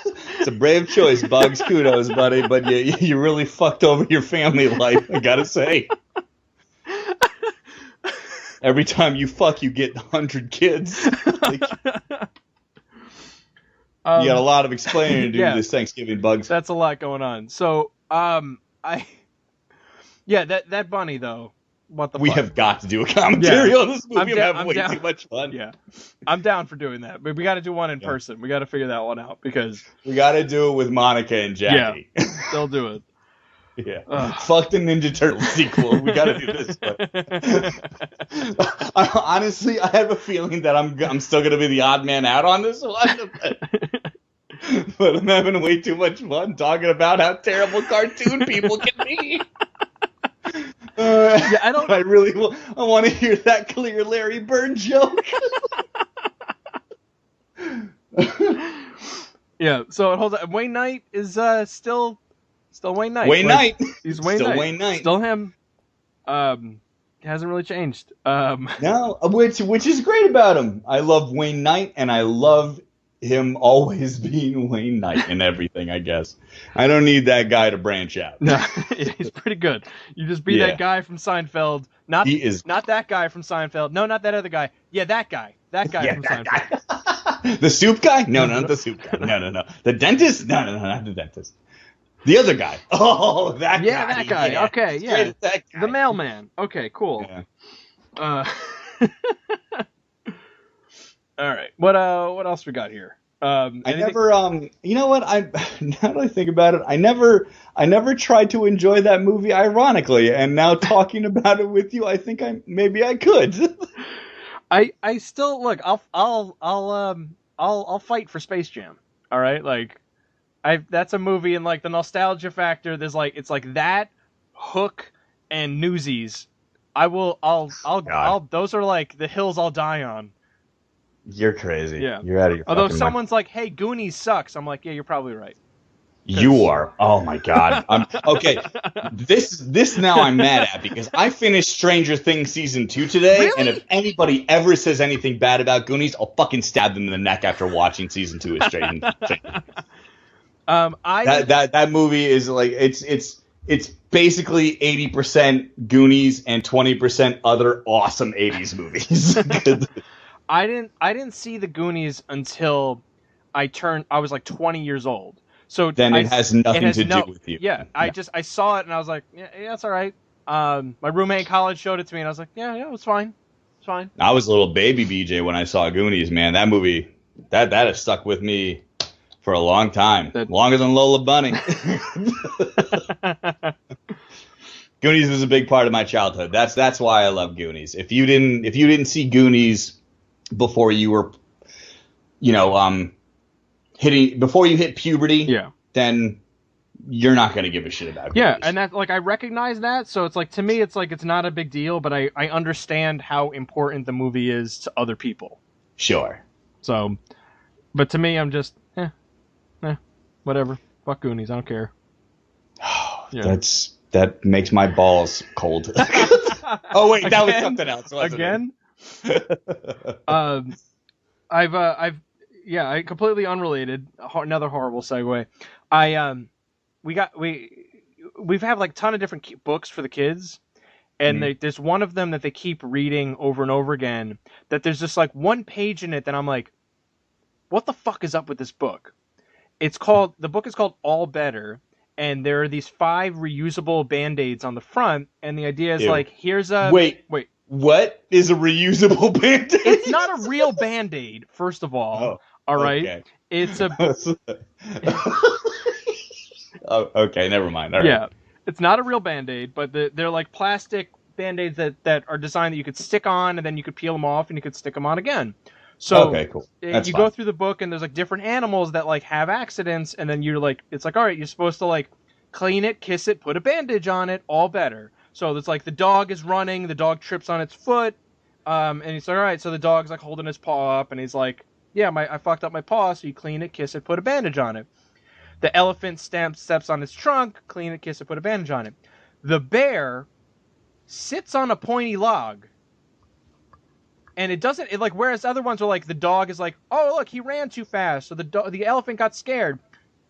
It's a brave choice, Bugs. Kudos, buddy, but you really fucked over your family life, I gotta say. Every time you fuck, you get 100 kids. Like, you got a lot of explaining to do this Thanksgiving, Bugs. That's a lot going on. So, that bunny though. What the fuck? We have got to do a commentary on this movie. I'm having way too much fun. Yeah, I'm down for doing that, but we got to do one in person. We got to figure that one out because we got to do it with Monica and Jackie. Yeah, they'll do it. Yeah, fuck the Ninja Turtle sequel. We got to do this one. Honestly, I have a feeling that I'm still gonna be the odd man out on this one. But I'm having way too much fun talking about how terrible cartoon people can be. I want to hear that clear Larry Bird joke. Yeah. So hold on. Wayne Knight is still Wayne Knight. Wayne Knight. He's Wayne still Knight. Wayne Knight. Still him. Hasn't really changed. No, which is great about him. I love Wayne Knight, and I love him always being Wayne Knight and everything, I guess. I don't need that guy to branch out. No, he's pretty good. You just be that guy from Seinfeld. Not that guy from Seinfeld. No, not that other guy. Yeah, that guy. That guy from Seinfeld. Guy. The soup guy? No, not the soup guy. No. The dentist? No, not the dentist. The other guy. Oh, that guy. Yeah, that guy. Yeah. Okay, yeah. That guy. The mailman. Okay, cool. Yeah. All right. What else we got here? I never you know what, now that I think about it, I never tried to enjoy that movie ironically, and now talking about it with you, I think maybe I could. I still look, I'll fight for Space Jam. All right? Like that's a movie, and like the nostalgia factor, there's like, it's like that, Hook, and Newsies. I'll those are like the hills I'll die on. You're crazy. Yeah. You're out of your Although fucking someone's like, "Hey, Goonies sucks," I'm like, "Yeah, you're probably right." You are. Oh my god. Okay. This now I'm mad at, because I finished Stranger Things season 2 today, Really? and if anybody ever says anything bad about Goonies, I'll fucking stab them in the neck after watching season 2 of Stranger Things. That movie is like, it's basically 80% Goonies and 20% other awesome 80s movies. I didn't see the Goonies until I was like 20 years old. So then it has nothing to do with you. Yeah, I saw it and I was like, yeah, it's all right. My roommate in college showed it to me and I was like, yeah, it's fine. It's fine. I was a little baby BJ when I saw Goonies, man. That movie, that has stuck with me For a long time. Longer than Lola Bunny. Goonies was a big part of my childhood. That's why I love Goonies. If you didn't see Goonies before you were, before you hit puberty, then you're not going to give a shit about Goonies. Yeah, and that, like, I recognize that, so it's like, to me, it's like, it's not a big deal, but I understand how important the movie is to other people. Sure. So, but to me, I'm just, whatever. Fuck Goonies, I don't care. Yeah. That makes my balls cold. Oh wait, that was something else. Again? I completely unrelated. Another horrible segue. We've had like a ton of different books for the kids, and there's one of them that they keep reading over and over again. That there's just like one page in it that I'm like, what the fuck is up with this book? The book is called All Better, and there are these 5 reusable Band-Aids on the front, and the idea is like, here's a... Wait. What is a reusable Band-Aid? It's not a real Band-Aid, first of all. Oh, all right? Okay. It's a... Oh, okay, never mind. All right. Yeah, it's not a real Band-Aid, but they're like plastic Band-Aids that are designed that you could stick on, and then you could peel them off, and you could stick them on again. So okay, cool. You go through the book, and there's like different animals that like have accidents, and then you're like, it's like, all right, you're supposed to like clean it, kiss it, put a bandage on it, all better. So it's like the dog is running, the dog trips on its foot, and he's like, all right, so the dog's like holding his paw up, and he's like, yeah, I fucked up my paw, so you clean it, kiss it, put a bandage on it. The elephant steps on its trunk, clean it, kiss it, put a bandage on it. The bear sits on a pointy log. And it doesn't, whereas other ones are like, the dog is like, oh, look, he ran too fast. So the elephant got scared.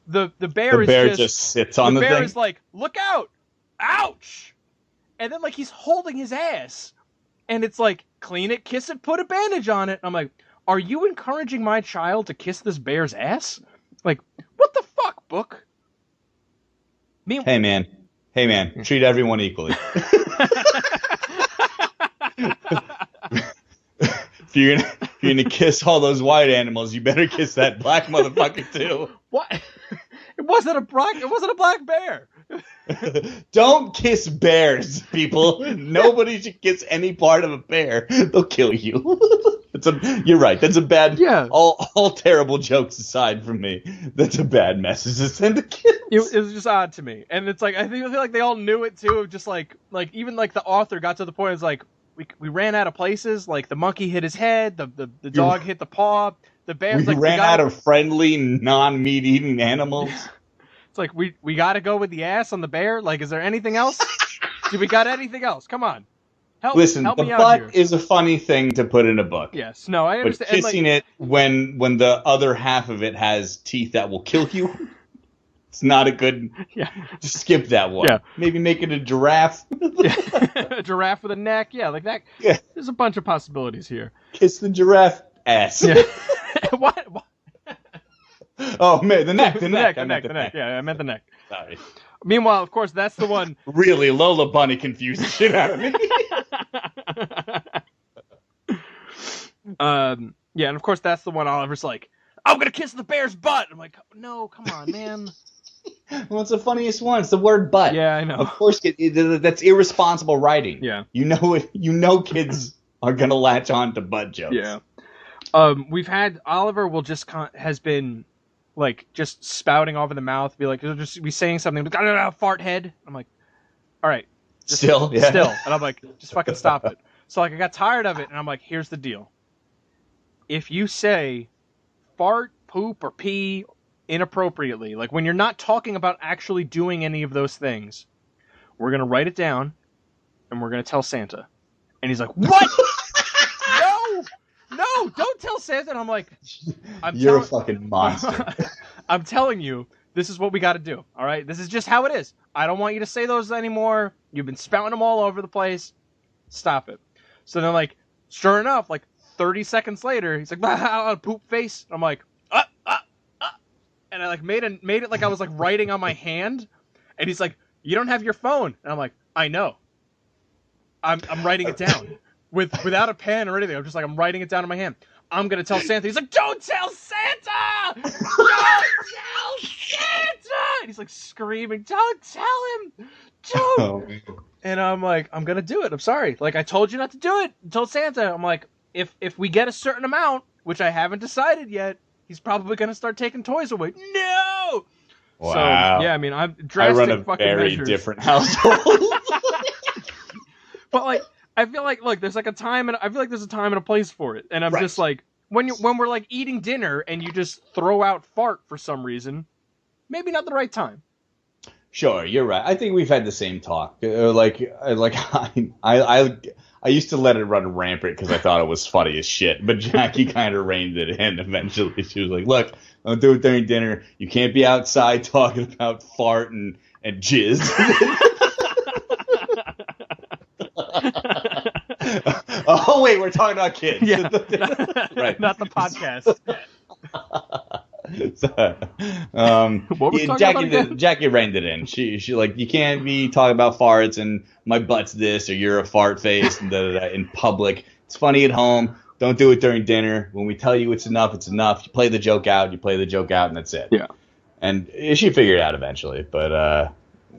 The bear just sits on the thing. The bear is like, look out! Ouch! And then, like, he's holding his ass. And it's like, clean it, kiss it, put a bandage on it. I'm like, are you encouraging my child to kiss this bear's ass? Like, what the fuck, book? Hey, man, treat everyone equally. If you're gonna kiss all those white animals, you better kiss that black motherfucker too. What? It wasn't a black bear. Don't kiss bears, people. Nobody should kiss any part of a bear. They'll kill you. You're right. That's a bad. Yeah. All terrible jokes aside from me, that's a bad message to send to kids. It was just odd to me, and it's like I feel like they all knew it too. Just like even like the author got to the point. It's like we ran out of places. Like the monkey hit his head. The dog hit the paw. The bear. We ran out of friendly non-meat eating animals. It's like we got to go with the ass on the bear. Like, is there anything else? Do we got anything else? Come on. Help me the out butt here. is a funny thing to put in a book. Yes. No, I understand. But kissing it when the other half of it has teeth that will kill you, it's not a good... Yeah. Just skip that one. Yeah. Maybe make it a giraffe. A giraffe with a neck. Yeah, like that. Yeah. There's a bunch of possibilities here. Kiss the giraffe ass. Yeah. What? Oh, man, the neck. The neck. Yeah, I meant the neck. Sorry. Meanwhile, of course, that's the one. Really, Lola Bunny confused the shit out of me. Yeah, and of course, that's the one Oliver's like, I'm gonna kiss the bear's butt. I'm like, no, come on, man. Well, it's the funniest one. It's the word butt. Yeah, I know. Of course, that's irresponsible writing. Yeah. You know kids are gonna latch on to butt jokes. Yeah. We've had Oliver has been like just spouting off in the mouth, be like, he'll just be saying something, like, fart head. I'm like, all right. Still. And I'm like, just fucking stop it. So like I got tired of it, and I'm like, here's the deal. If you say fart, poop, or pee inappropriately, like when you're not talking about actually doing any of those things, we're going to write it down, and we're going to tell Santa. And he's like, what? No, don't tell Santa. And I'm like, you're a fucking monster. I'm telling you, this is what we got to do. All right, this is just how it is. I don't want you to say those anymore. You've been spouting them all over the place. Stop it. So then, like, sure enough, like 30 seconds later, he's like, poop face. I'm like, and I like made it like I was like writing on my hand. And he's like, you don't have your phone. And I'm like, I know. I'm writing it down. Without a pen or anything. I'm just like, I'm writing it down in my hand. I'm gonna tell Santa. He's like, don't tell Santa! Don't tell Santa! And he's like screaming, don't tell him! Don't! Oh, And I'm like, I'm gonna do it. I'm sorry. Like, I told you not to do it. I told Santa. I'm like, if we get a certain amount, which I haven't decided yet, he's probably gonna start taking toys away. No! wow. So, yeah, I mean, I'm I drastic run a fucking very measures. different household. But like, I feel like, look, there's like a time, and I feel like there's a time and a place for it. And I'm Right. just like, when we're like eating dinner and you just throw out fart for some reason, maybe not the right time. Sure, you're right. I think we've had the same talk. I used to let it run rampant because I thought it was funny as shit. But Jackie kind of reined it in eventually. She was like, "Look, don't do it during dinner. You can't be outside talking about fart and jizz." Oh wait, we're talking about kids. Yeah, Right. not the podcast. So, What was talking about again? Jackie reined it in. She like, you can't be talking about farts and my butt's this or you're a fart face and in public. It's funny at home. Don't do it during dinner. When we tell you it's enough, it's enough. You play the joke out, and that's it. Yeah. And she figured it out eventually. But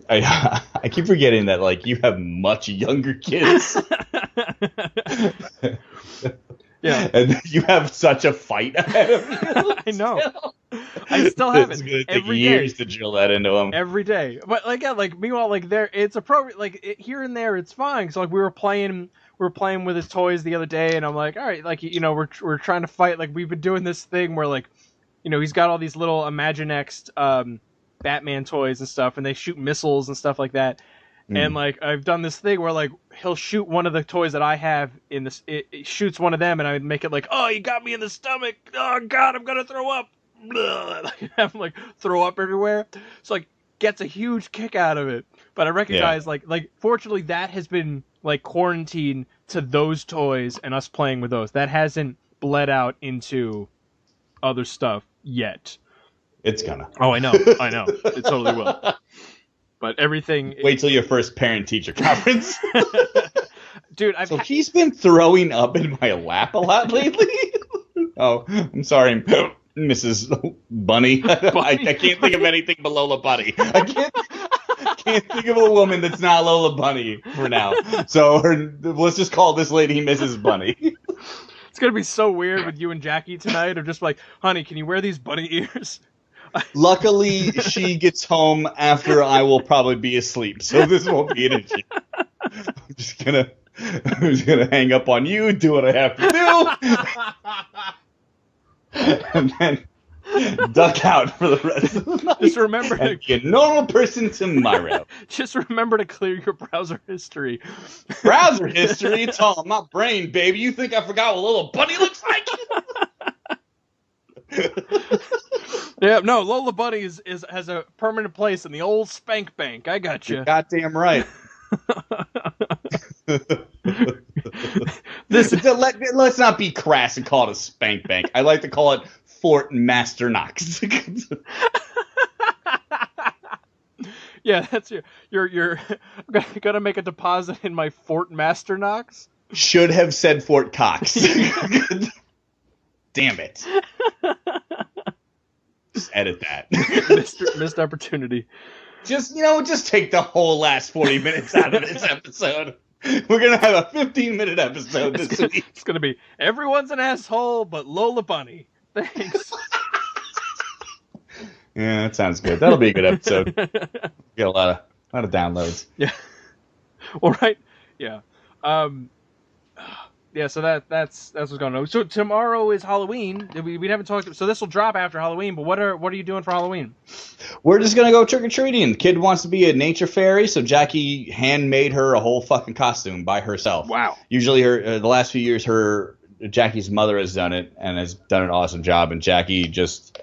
I keep forgetting that like you have much younger kids. Yeah. And you have such a fight ahead of you. I know. I still have It's it. going to take Every years day. to drill that into them. Every day. But like, yeah, like meanwhile, like there, it's appropriate. Like here and there, it's fine. So like we were playing with his toys the other day, and I'm like, all right, like we're trying to fight. Like we've been doing this thing where like, he's got all these little Imaginext Batman toys and stuff, and they shoot missiles and stuff like that. And like I've done this thing where like he'll shoot one of the toys that I have in this. It shoots one of them, and I would make it like, oh, you got me in the stomach. Oh God, I'm gonna throw up. Like, have him like throw up everywhere. So like gets a huge kick out of it. But I recognize like fortunately that has been like quarantined to those toys and us playing with those. That hasn't bled out into other stuff yet. It's gonna. Oh, I know. It totally will. But everything. Wait till your first parent-teacher conference. Dude, he's been throwing up in my lap a lot lately. Oh, I'm sorry, Mrs. Bunny. I can't think of anything but Lola Bunny. I can't think of a woman that's not Lola Bunny for now. So let's just call this lady Mrs. Bunny. It's gonna be so weird with you and Jackie tonight. Of just like, honey, can you wear these bunny ears? Luckily, she gets home after I will probably be asleep, so this won't be an issue. I'm just gonna hang up on you, do what I have to do, and then duck out for the rest of the night. Just remember and be a normal person tomorrow. Just remember to clear your browser history. Browser history? It's all in my brain, baby. You think I forgot what Little Bunny looks like? Yeah, no, Lola Bunny has a permanent place in the old spank bank. I got you. You're goddamn right. Let's not be crass and call it a spank bank. I like to call it Fort Master Knox. Yeah, that's you're gonna make a deposit in my Fort Master Knox. Should have said Fort Cox. Damn it. Just edit that. Missed opportunity. Just take the whole last 40 minutes out of this episode. We're going to have a 15-minute episode this week. It's going to be everyone's an asshole but Lola Bunny. Thanks. Yeah, that sounds good. That'll be a good episode. Get a lot of downloads. Yeah. All right. Yeah. Yeah, so that's what's going on. So tomorrow is Halloween. We haven't talked. So this will drop after Halloween. But what are you doing for Halloween? We're just gonna go trick or treating. The kid wants to be a nature fairy, so Jackie handmade her a whole fucking costume by herself. Wow. Usually, the last few years, Jackie's mother has done it and has done an awesome job, and Jackie just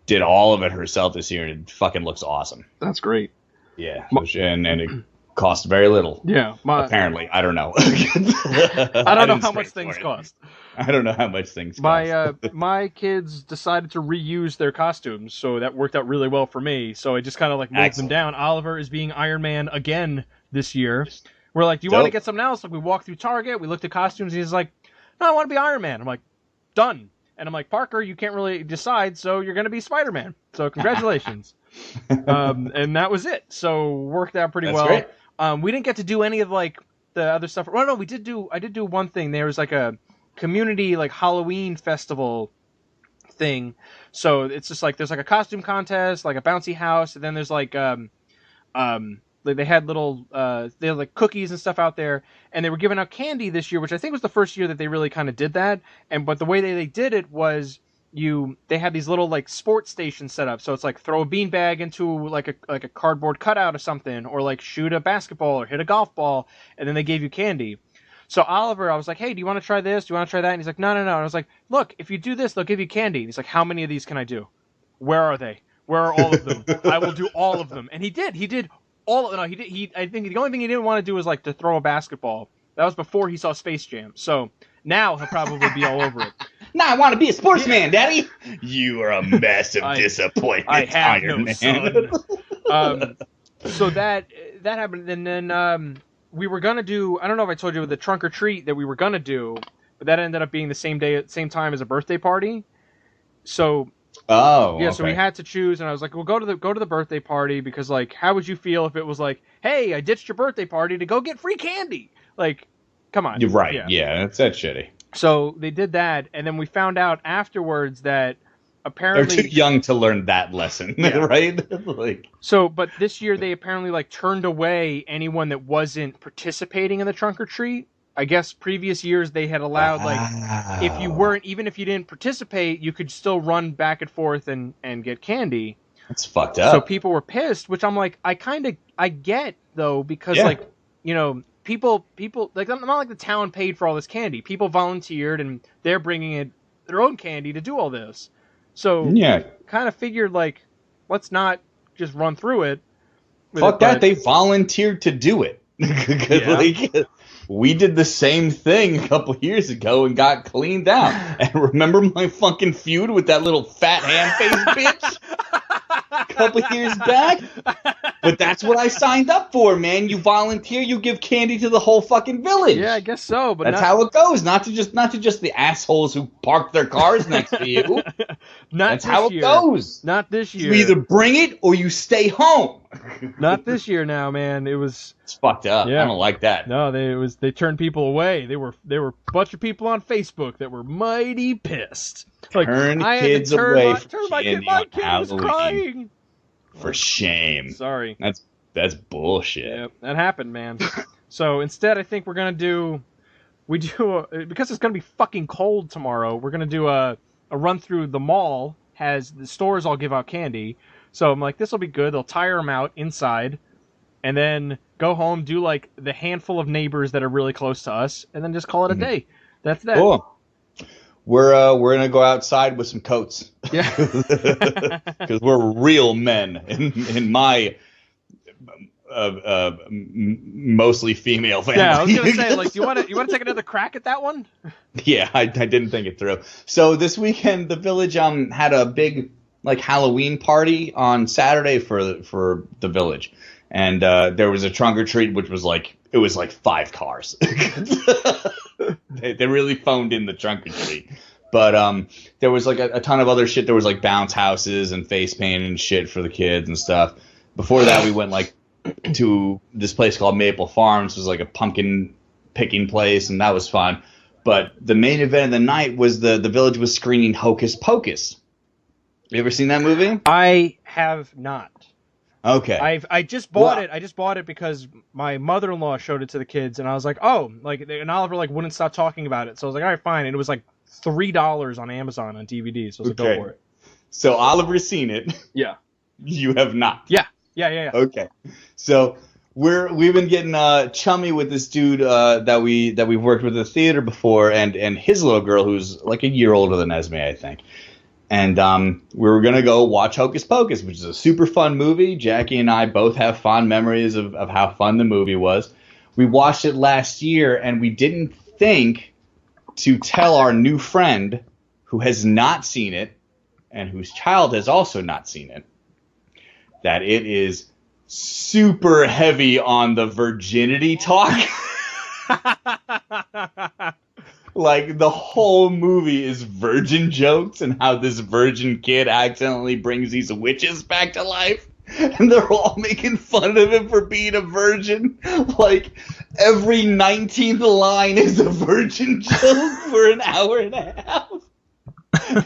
did all of it herself this year, and it fucking looks awesome. That's great. Yeah, and it cost very little. Yeah, apparently, I don't know. I don't know how much things cost. I don't know how much things cost. My kids decided to reuse their costumes, so that worked out really well for me. So I just kind of like moved them down. Oliver is being Iron Man again this year. We're like, do you want to get something else? Like we walked through Target, we looked at costumes, and he's like, no, I want to be Iron Man. I'm like, done. And I'm like, Parker, you can't really decide, so you're going to be Spider-Man. So congratulations. And that was it. So worked out pretty well. Great. We didn't get to do any of like the other stuff. Well, no, I did do one thing. There was like a community like Halloween festival thing. So it's just like there's like a costume contest, like a bouncy house, and then there's like like they had little they had like cookies and stuff out there, and they were giving out candy this year, which I think was the first year that they really kind of did that. And but the way they did it was they had these little like sports stations set up. So it's like throw a beanbag into like a cardboard cutout of something, or like shoot a basketball or hit a golf ball, and then they gave you candy. So Oliver, I was like, hey, do you want to try this? Do you want to try that? And he's like, no. And I was like, look, if you do this, they'll give you candy. And he's like, how many of these can I do? Where are they? Where are all of them? I will do all of them. And he did. He did all of them. No, he did. I think the only thing he didn't want to do was like to throw a basketball. That was before he saw Space Jam. So now he'll probably be all over it. Now I want to be a sportsman, Daddy. You are a massive disappointment, I have Iron Man. son. So that happened, and then we were gonna do. I don't know if I told you the trunk or treat that we were gonna do, but that ended up being the same day, same time as a birthday party. So okay. So we had to choose, and I was like, well, go to the birthday party, because like, how would you feel if it was like, hey, I ditched your birthday party to go get free candy? Like, come on. You're right. Yeah, that's shitty. So they did that, and then we found out afterwards that apparently they're too young to learn that lesson, right? Like, so, but this year they apparently like turned away anyone that wasn't participating in the trunk or treat. I guess previous years they had allowed like if you weren't, even if you didn't participate, you could still run back and forth and get candy. That's fucked up. So people were pissed, which I'm like, I get though, because like, you know, people like, not like the town paid for all this candy. People volunteered and they're bringing in their own candy to do all this. So kind of figured like, let's not just run through it. Fuck that. They volunteered to do it. Like, we did the same thing a couple years ago and got cleaned out. And remember my fucking feud with that little fat ham-faced bitch? A couple years back? But that's what I signed up for, man. You volunteer, you give candy to the whole fucking village. Yeah, I guess so. But that's how it goes. Not to just the assholes who park their cars next to you. That's how it goes. Not this year. You either bring it or you stay home. Not this year now, man. It's fucked up. Yeah. I don't like that. No, they turned people away. They were a bunch of people on Facebook that were mighty pissed. Like, turn kids away from candy my kid on was Halloween. crying. For shame. Sorry. That's bullshit. Yep, that happened, man. So instead, I think we're gonna because it's gonna be fucking cold tomorrow. We're gonna do a run through the mall. Has the stores all give out candy. So I'm like, this will be good. They'll tire them out inside, and then go home, do like the handful of neighbors that are really close to us, and then just call it a day. That's that. Cool. We're gonna go outside with some coats. Yeah, because we're real men in my mostly female family. Yeah, I was gonna say, like, do you want to take another crack at that one? Yeah, I didn't think it through. So this weekend, the village had a big like Halloween party on Saturday for the village, and there was a trunk or treat, which was like 5 cars. They really phoned in the trunk or treat. But there was like a ton of other shit. There was like bounce houses and face paint and shit for the kids and stuff. Before that, we went like to this place called Maple Farms. It was like a pumpkin picking place, and that was fun. But the main event of the night was the village was screening Hocus Pocus. You ever seen that movie? I have not. Okay. I just bought it. I just bought it because my mother-in-law showed it to the kids, and I was like, oh, like, and Oliver like wouldn't stop talking about it. So I was like, all right, fine. And it was like $3 on Amazon on DVD. So I was like, go for it. So Oliver's seen it. Yeah. You have not. Yeah. Okay. So we've been getting chummy with this dude that we've worked with at the theater before, and his little girl who's like a year older than Esme, I think. And we were going to go watch Hocus Pocus, which is a super fun movie. Jackie and I both have fond memories of how fun the movie was. We watched it last year, and we didn't think to tell our new friend who has not seen it and whose child has also not seen it that it is super heavy on the virginity talk. Like, the whole movie is virgin jokes and how this virgin kid accidentally brings these witches back to life. And they're all making fun of him for being a virgin. Like, every 19th line is a virgin joke for an hour and a half.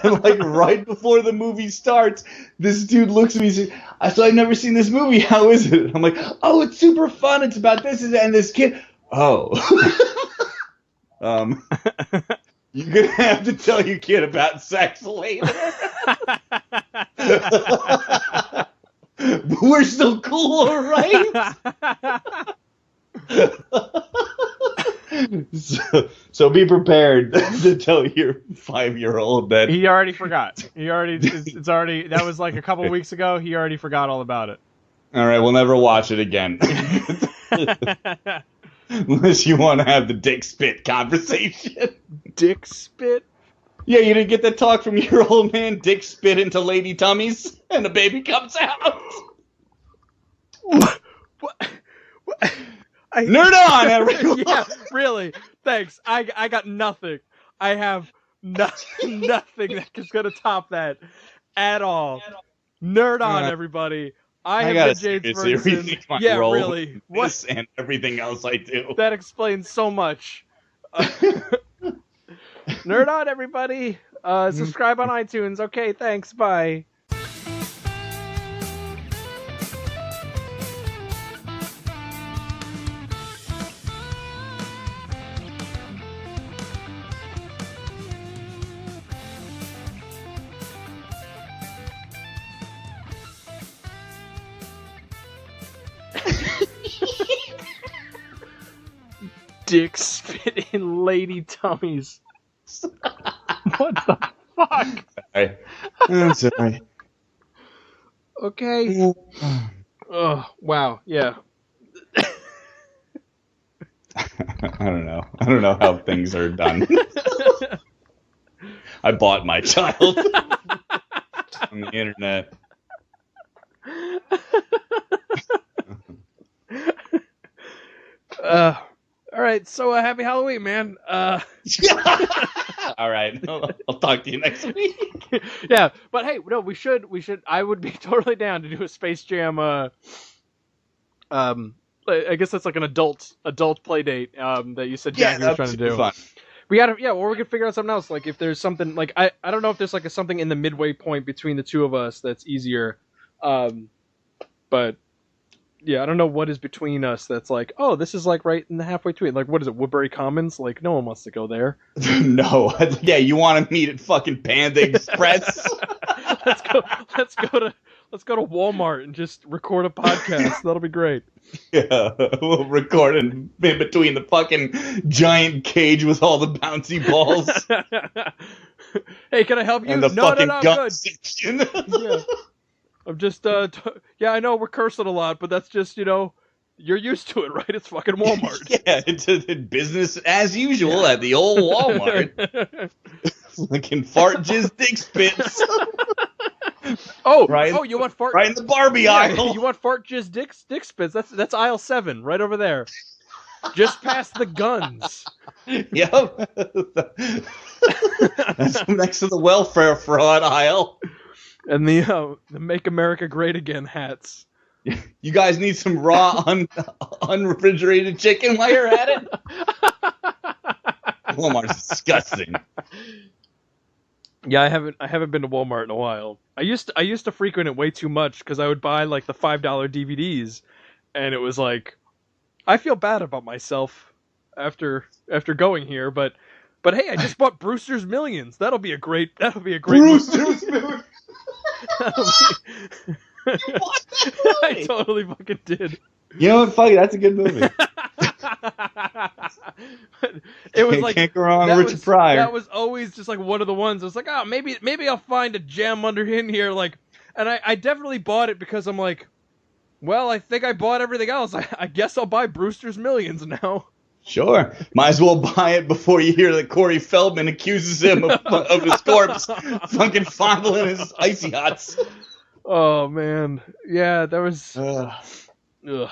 And, like, right before the movie starts, this dude looks at me and says, I've never seen this movie. How is it? I'm like, oh, it's super fun. It's about this and this kid. Oh. You're going to have to tell your kid about sex later. But we're still cool, right? So be prepared to tell your 5-year-old that he already forgot. It's already, that was like a couple weeks ago. He already forgot all about it. All right, we'll never watch it again. Unless you want to have the dick spit conversation. Dick spit? Yeah, you didn't get that talk from your old man, dick spit into lady tummies, and a baby comes out. What? Nerd on, everyone! Yeah, really. Thanks. I got nothing. I have nothing that's going to top that at all. Nerd on, everybody. I have been James Ferguson. Yeah, really. This and everything else I do. That explains so much. Nerd on, everybody. Subscribe on iTunes. Okay, thanks. Bye. Dick spit in lady tummies. What the fuck? Sorry. I'm sorry. Okay. Oh, wow. Yeah. I don't know. I don't know how things are done. I bought my child on the internet. All right, so happy Halloween, man. All right, I'll talk to you next week. Yeah, but hey, no, we should. I would be totally down to do a Space Jam. I guess that's like an adult play date. That you said Jackie was trying to do. Fun. We gotta, or we could figure out something else. Like if there's something like I don't know if there's like something in the midway point between the two of us that's easier. But. Yeah, I don't know what is between us that's like, oh, this is like right in the halfway between. Like, what is it, Woodbury Commons? Like, no one wants to go there. No. Yeah, you want to meet at fucking Panda Express? Let's go to Walmart and just record a podcast. That'll be great. Yeah, we'll record in between the fucking giant cage with all the bouncy balls. Hey, can I help you? And the No, fucking I'm gun good. section. Yeah. I'm just, yeah, I know we're cursing a lot, but that's just, you're used to it, right? It's fucking Walmart. Yeah, it's business as usual at the old Walmart. Fucking fart, jizz, dick spits. You want fart? Right in the Barbie aisle. You want fart, jizz, dick spits? That's aisle 7, right over there. Just past the guns. Yep. That's next to the welfare fraud aisle. And the Make America Great Again hats. You guys need some raw, unrefrigerated chicken while you're at it? Walmart's disgusting. Yeah, I haven't been to Walmart in a while. I used to frequent it way too much because I would buy like the $5 DVDs, and it was like, I feel bad about myself after going here, but hey, I just bought Brewster's Millions. That'll be a great Brewster's Millions. I totally fucking did. You know what? Fuck it, that's a good movie. It was like can't go wrong with Richard Pryor. That was always just like one of the ones. I was like, oh, maybe I'll find a gem under in here. Like, and I definitely bought it because I'm like, well, I think I bought everything else. I guess I'll buy Brewster's Millions now. Sure. Might as well buy it before you hear that Corey Feldman accuses him of his corpse fucking fondling his Icy Hots. Oh, man. Yeah, that was... Ugh.